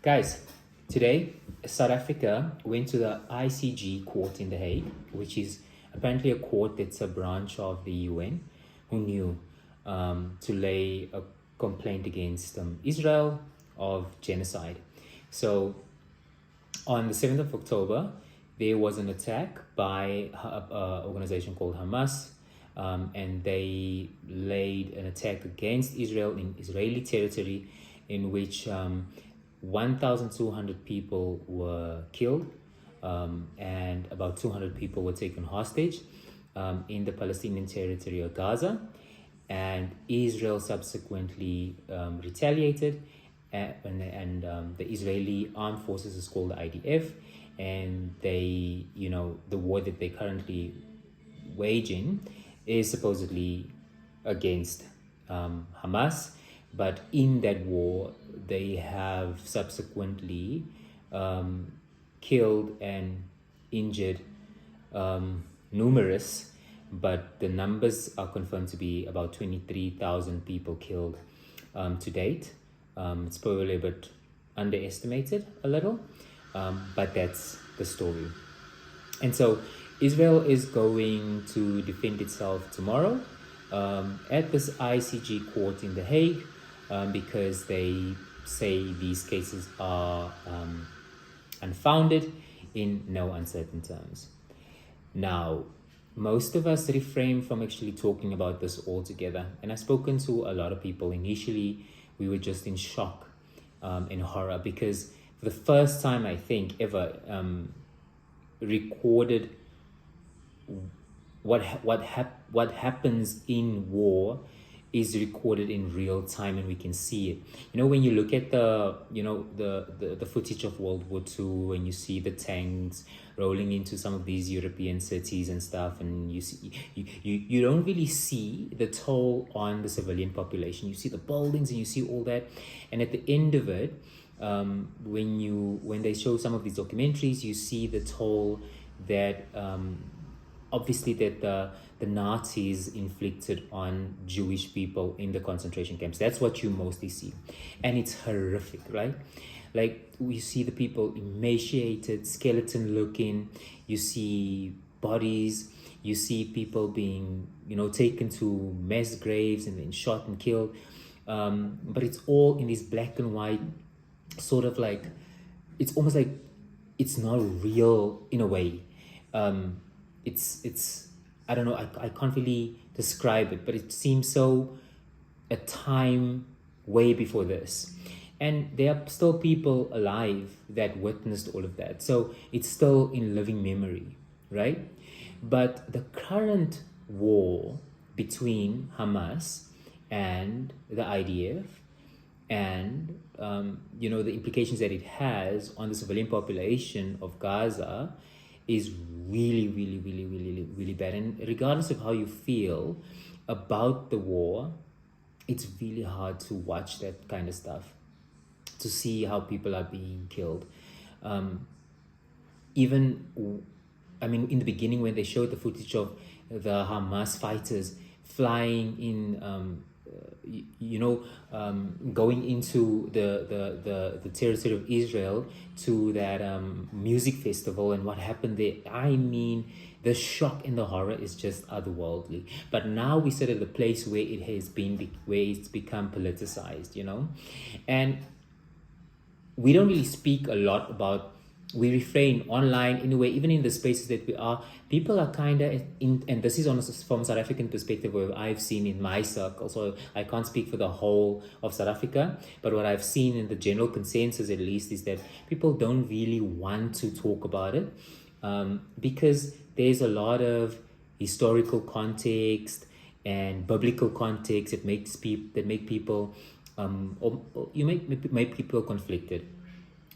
Guys, today South Africa went to the ICJ court in The Hague, which is apparently a court that's a branch of the UN. Who knew? To lay a complaint against Israel of genocide. So on the 7th of October, there was an attack by an organization called Hamas, and they laid an attack against Israel in Israeli territory, in which 1,200 people were killed, and about 200 people were taken hostage in the Palestinian territory of Gaza. And Israel subsequently retaliated, and the Israeli armed forces is called the IDF, and they, the war that they're currently waging is supposedly against Hamas. But in that war, they have subsequently killed and injured numerous, but the numbers are confirmed to be about 23,000 people killed to date. It's probably a bit underestimated a little, but that's the story. And so Israel is going to defend itself tomorrow at this ICJ court in The Hague, because they say these cases are unfounded in no uncertain terms. Now, most of us refrain from actually talking about this altogether, and I've spoken to a lot of people. Initially, we were just in shock and horror, because for the first time, I think, ever, recorded what happens in war is recorded in real time, and we can see it. When you look at the footage of World War II, when you see the tanks rolling into some of these European cities and stuff, and you don't really see the toll on the civilian population. You see the buildings and you see all that, and at the end of it, when they show some of these documentaries, you see the toll that obviously that the Nazis inflicted on Jewish people in the concentration camps. That's what you mostly see. And it's horrific, right? Like, we see the people emaciated, skeleton looking. You see bodies. You see people being, taken to mass graves and then shot and killed. But it's all in this black and white, sort of like, it's almost like it's not real in a way. It's I don't know, I can't really describe it, but it seems so a time way before this. And there are still people alive that witnessed all of that. So it's still in living memory, right? But the current war between Hamas and the IDF, and the implications that it has on the civilian population of Gaza is really, really, really, really, really bad. And regardless of how you feel about the war, it's really hard to watch that kind of stuff, to see how people are being killed. In the beginning, when they showed the footage of the Hamas fighters flying in, going into the territory of Israel to that music festival, and what happened there, the shock and the horror is just otherworldly. But now we sit at a place where it's become politicized, and we don't really speak a lot about. We refrain online anyway, even in the spaces that we are. People are kind of and this is from South African perspective, where I've seen in my circle. So I can't speak for the whole of South Africa, but what I've seen in the general consensus, at least, is that people don't really want to talk about it, because there's a lot of historical context and biblical context that make people make people conflicted.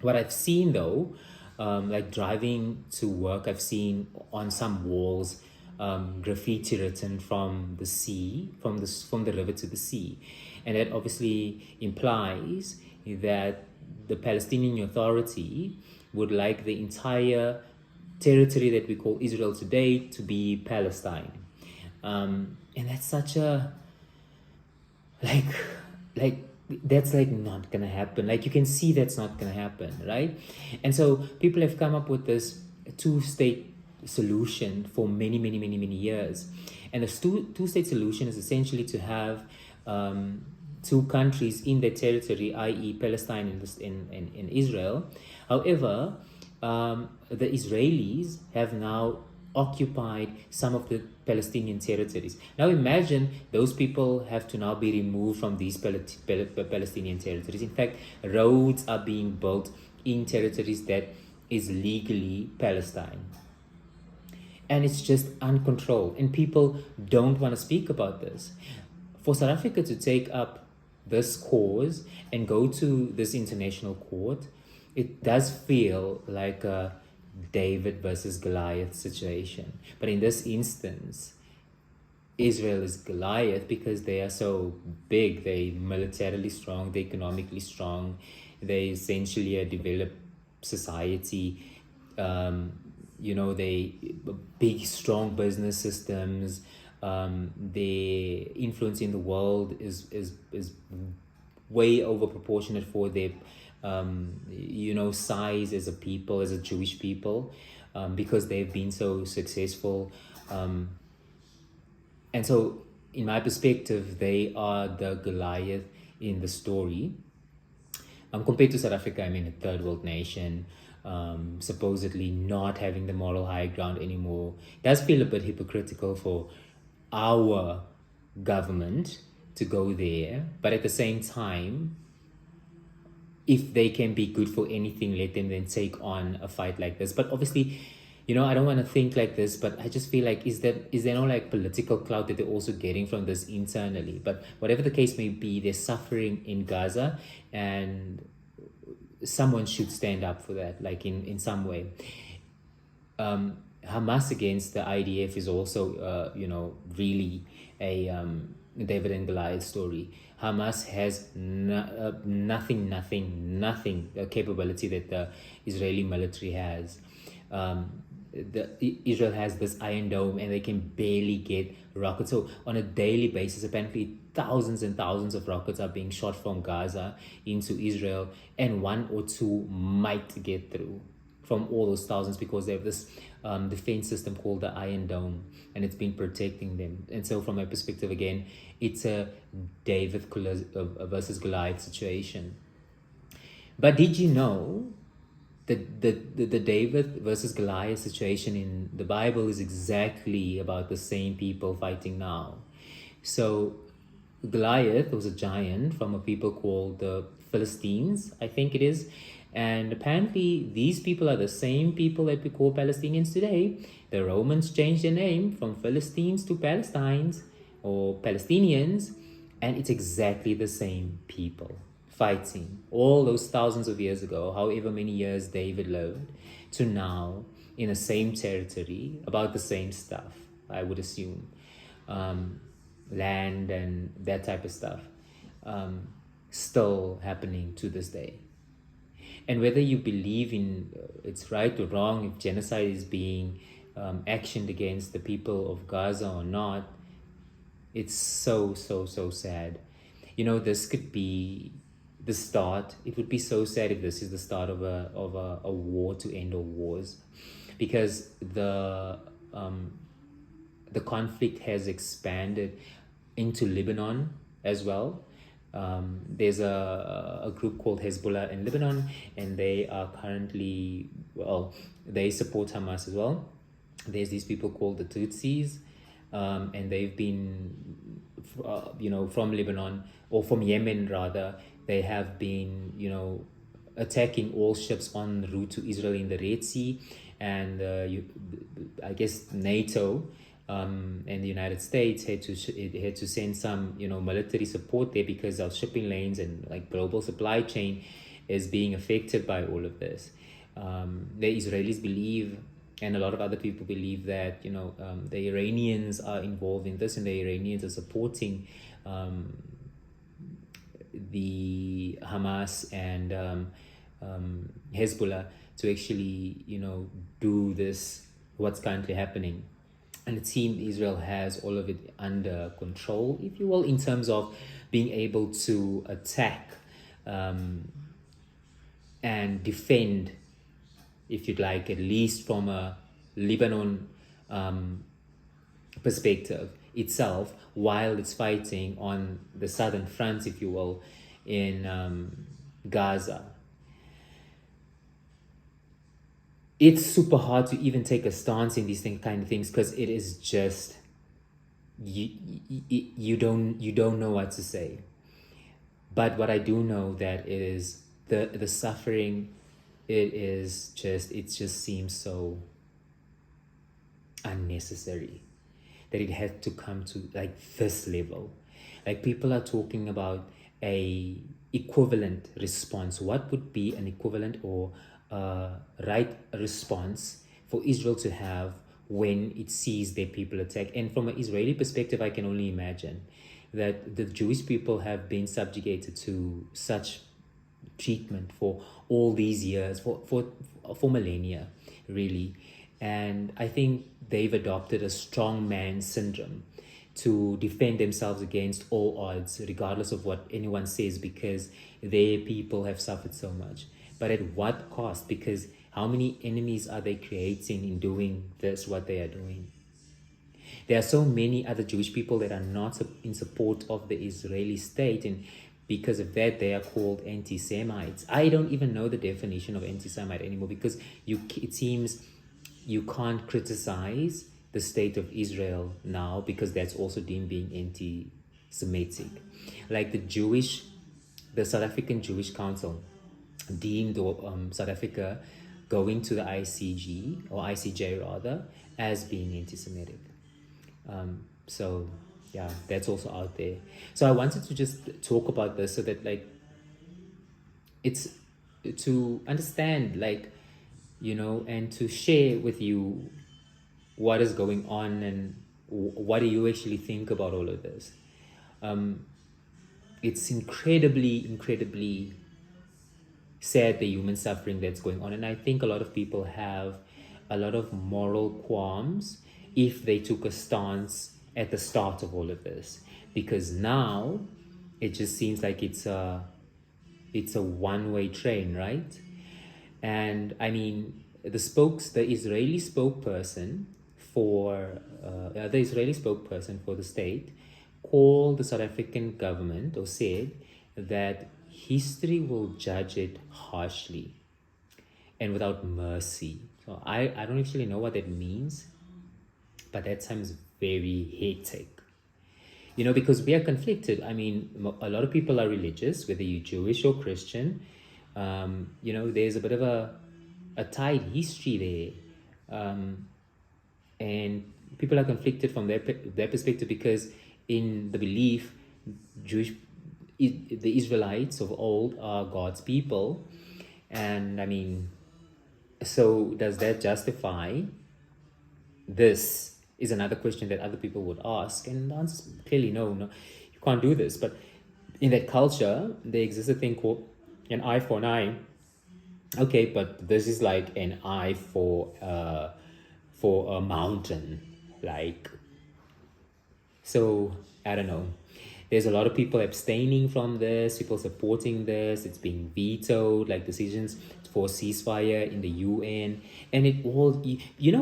What I've seen though, like driving to work, I've seen on some walls graffiti written from the sea, from the river to the sea, and that obviously implies that the Palestinian Authority would like the entire territory that we call Israel today to be Palestine, and that's such a like that's like not gonna happen. Like you can see that's not gonna happen, right? And so people have come up with this two-state solution for many years. And the two-state solution is essentially to have two countries in their territory, i.e. Palestine and Israel. However, the Israelis have now occupied some of the Palestinian territories. Now imagine those people have to now be removed from these Palestinian territories. In fact, roads are being built in territories that is legally Palestine. And it's just uncontrolled. And people don't want to speak about this. For South Africa to take up this cause and go to this international court, it does feel like a David versus Goliath situation. But in this instance, Israel is Goliath because they are so big. They're militarily strong, they're economically strong, they essentially a developed society. They big, strong business systems. Their influence in the world is way over proportionate for their size as a people, as a Jewish people, because they've been so successful. And so, in my perspective, they are the Goliath in the story. Compared to South Africa, I mean, a third world nation, supposedly not having the moral high ground anymore, does feel a bit hypocritical for our government to go there. But at the same time, if they can be good for anything, let them then take on a fight like this. But obviously, I don't want to think like this, but I just feel like, is there no like political clout that they're also getting from this internally? But whatever the case may be, they're suffering in Gaza, and someone should stand up for that, like in some way. Hamas against the IDF is also, really a David and Goliath story. Hamas has nothing capability that the Israeli military has. Israel has this Iron Dome, and they can barely get rockets. So on a daily basis, apparently thousands and thousands of rockets are being shot from Gaza into Israel, and one or two might get through from all those thousands because they have this defense system called the Iron Dome, and it's been protecting them. And so from my perspective, again, it's a David versus Goliath situation. But did you know that the David versus Goliath situation in the Bible is exactly about the same people fighting now? So Goliath was a giant from a people called the Philistines, I think it is. And apparently these people are the same people that we call Palestinians today. The Romans changed their name from Philistines to Palestines or Palestinians, and it's exactly the same people fighting all those thousands of years ago, however many years David lived, to now in the same territory about the same stuff, I would assume. Land and that type of stuff, still happening to this day. And whether you believe in it's right or wrong, if genocide is being actioned against the people of Gaza or not, it's so sad. This could be the start. It would be so sad if this is the start of a war to end all wars, because the conflict has expanded into Lebanon as well. There's a group called Hezbollah in Lebanon, and they are currently, they support Hamas as well. There's these people called the Tutsis, and they've been, from Lebanon, or from Yemen rather, they have been, attacking all ships en route to Israel in the Red Sea. And I guess NATO and the United States had to send some military support there, because our shipping lanes and like global supply chain is being affected by all of this. The Israelis believe, and a lot of other people believe, that the Iranians are involved in this, and the Iranians are supporting the Hamas and Hezbollah to actually do this, what's currently happening. And it seems Israel has all of it under control, if you will, in terms of being able to attack and defend, if you'd like, at least from a Lebanon perspective itself, while it's fighting on the southern front, if you will, in Gaza. It's super hard to even take a stance in these kind of things, because it is just you don't know what to say. But what I do know that is the suffering, it just seems so unnecessary that it had to come to like this level. Like, people are talking about a equivalent response. What would be an equivalent or right response for Israel to have when it sees their people attack? And from an Israeli perspective, I can only imagine that the Jewish people have been subjugated to such treatment for all these years, for millennia, really. And I think they've adopted a strong man syndrome to defend themselves against all odds, regardless of what anyone says, because their people have suffered so much. But at what cost? Because how many enemies are they creating in doing this, what they are doing? There are so many other Jewish people that are not in support of the Israeli state, and because of that, they are called anti-Semites. I don't even know the definition of anti-Semite anymore, because it seems you can't criticize the state of Israel now, because that's also deemed being anti-Semitic. Like the South African Jewish Council deemed South Africa going to the ICJ rather, as being anti-Semitic. So yeah, that's also out there. So I wanted to just talk about this so that, like, it's to understand, like, and to share with you what is going on and what do you actually think about all of this. It's incredibly sad, the human suffering that's going on, and I think a lot of people have a lot of moral qualms if they took a stance at the start of all of this, because now it just seems like it's a one-way train, right? And I mean, the Israeli spokesperson for the state called the South African government, or said that history will judge it harshly and without mercy. So I don't actually know what that means, but that sounds very hectic. Because we are conflicted. I mean, a lot of people are religious, whether you're Jewish or Christian. There's a bit of a tied history there. And people are conflicted from their perspective, because in the belief, the Israelites of old are God's people. And I mean, so does that justify this? Is another question that other people would ask, and the answer is clearly no, you can't do this. But in that culture, there exists a thing called an eye for an eye. Okay, but this is like an eye for a mountain, like. So I don't know. There's a lot of people abstaining from this, people supporting this. It's being vetoed, like decisions for ceasefire in the UN. And it all,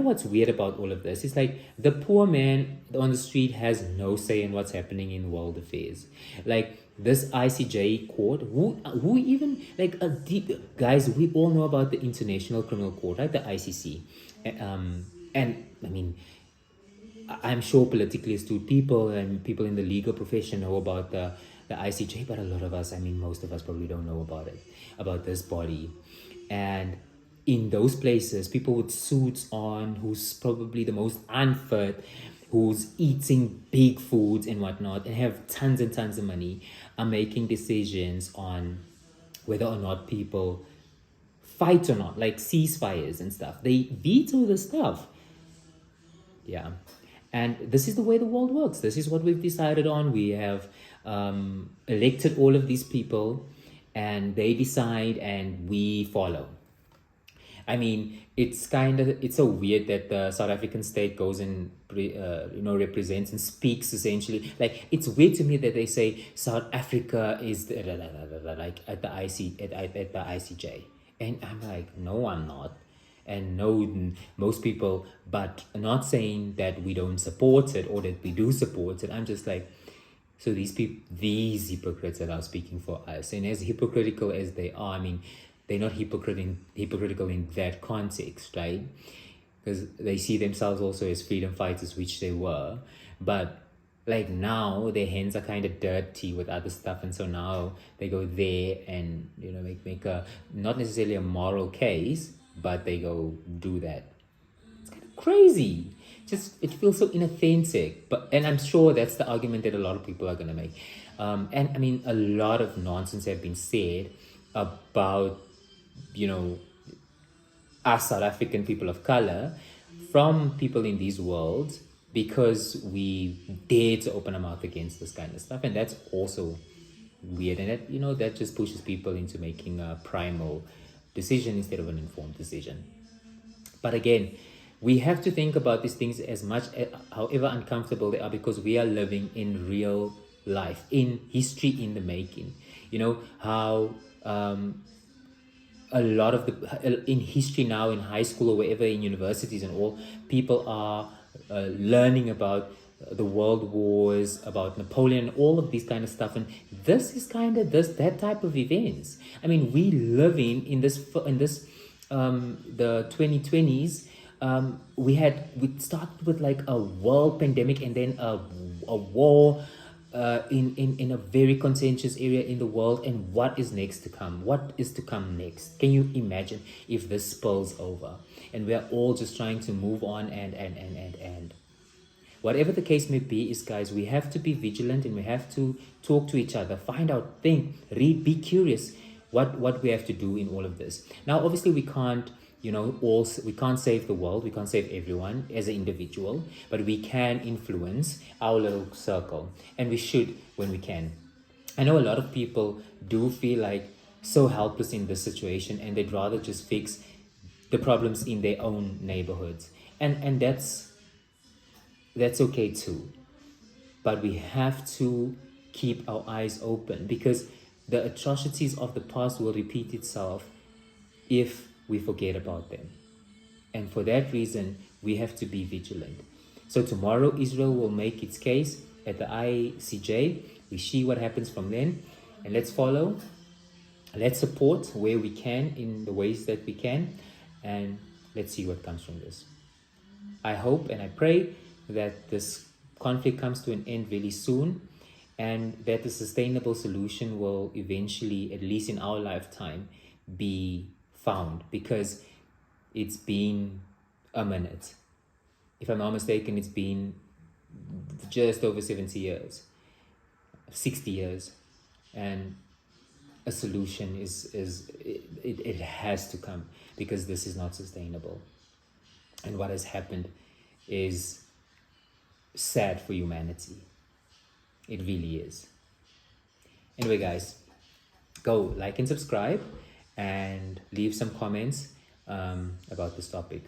what's weird about all of this? It's like the poor man on the street has no say in what's happening in world affairs. Like this ICJ court, who even, like, guys, we all know about the International Criminal Court, right? The ICC. And I mean, I'm sure politically astute people and people in the legal profession know about the ICJ, but a lot of us, I mean, most of us probably don't know about this body. And in those places, people with suits on, who's probably the most unfit, who's eating big foods and whatnot, and have tons and tons of money, are making decisions on whether or not people fight or not, like ceasefires and stuff. They veto the stuff. Yeah. And this is the way the world works. This is what we've decided on. We have elected all of these people, and they decide and we follow. I mean, it's so weird that the South African state goes and represents and speaks essentially. Like, it's weird to me that they say South Africa is like at the at the ICJ, and I'm like, no, I'm not, and no, most people, but not saying that we don't support it or that we do support it. I'm just like, so these people, these hypocrites that are speaking for us, and as hypocritical as they are, I mean, they're not hypocritical in that context, right? Because they see themselves also as freedom fighters, which they were, but like now their hands are kind of dirty with other stuff, and so now they go there and make a not necessarily a moral case, but they go do that. It's kind of crazy. Just it feels so inauthentic. And I'm sure that's the argument that a lot of people are gonna make. And I mean, a lot of nonsense have been said about us South African people of color from people in these worlds because we dare to open our mouth against this kind of stuff, and that's also weird, and that just pushes people into making a primal decision instead of an informed decision. But again, we have to think about these things as much, however uncomfortable they are, because we are living in real life, in history in the making. How a lot of in history now, in high school or wherever, in universities and all, people are learning about the world wars, about Napoleon, all of these kind of stuff, and this is kind of that type of events. I mean, we living in this the 2020s. We started with like a world pandemic, and then a war in a very contentious area in the world. And what is next to come? What is to come next? Can you imagine if this spills over and we're all just trying to move on and whatever the case may be, is, guys, we have to be vigilant, and we have to talk to each other, find out, think, read, be curious what we have to do in all of this. Now, obviously, we can't we can't save the world, we can't save everyone as an individual, but we can influence our little circle, and we should when we can. I know a lot of people do feel like so helpless in this situation, and they'd rather just fix the problems in their own neighborhoods, and that's okay too. But we have to keep our eyes open, because the atrocities of the past will repeat itself if we forget about them. And for that reason, we have to be vigilant. So tomorrow, Israel will make its case at the ICJ. We see what happens from then, and let's follow. Let's support where we can in the ways that we can, and let's see what comes from this. I hope and I pray that this conflict comes to an end really soon, and that the sustainable solution will eventually, at least in our lifetime, be found, because it's been a minute. If I'm not mistaken, it's been just over 70 years, 60 years, and a solution it has to come, because this is not sustainable. And what has happened is sad for humanity. It really is. Anyway, guys, go like and subscribe and leave some comments about this topic.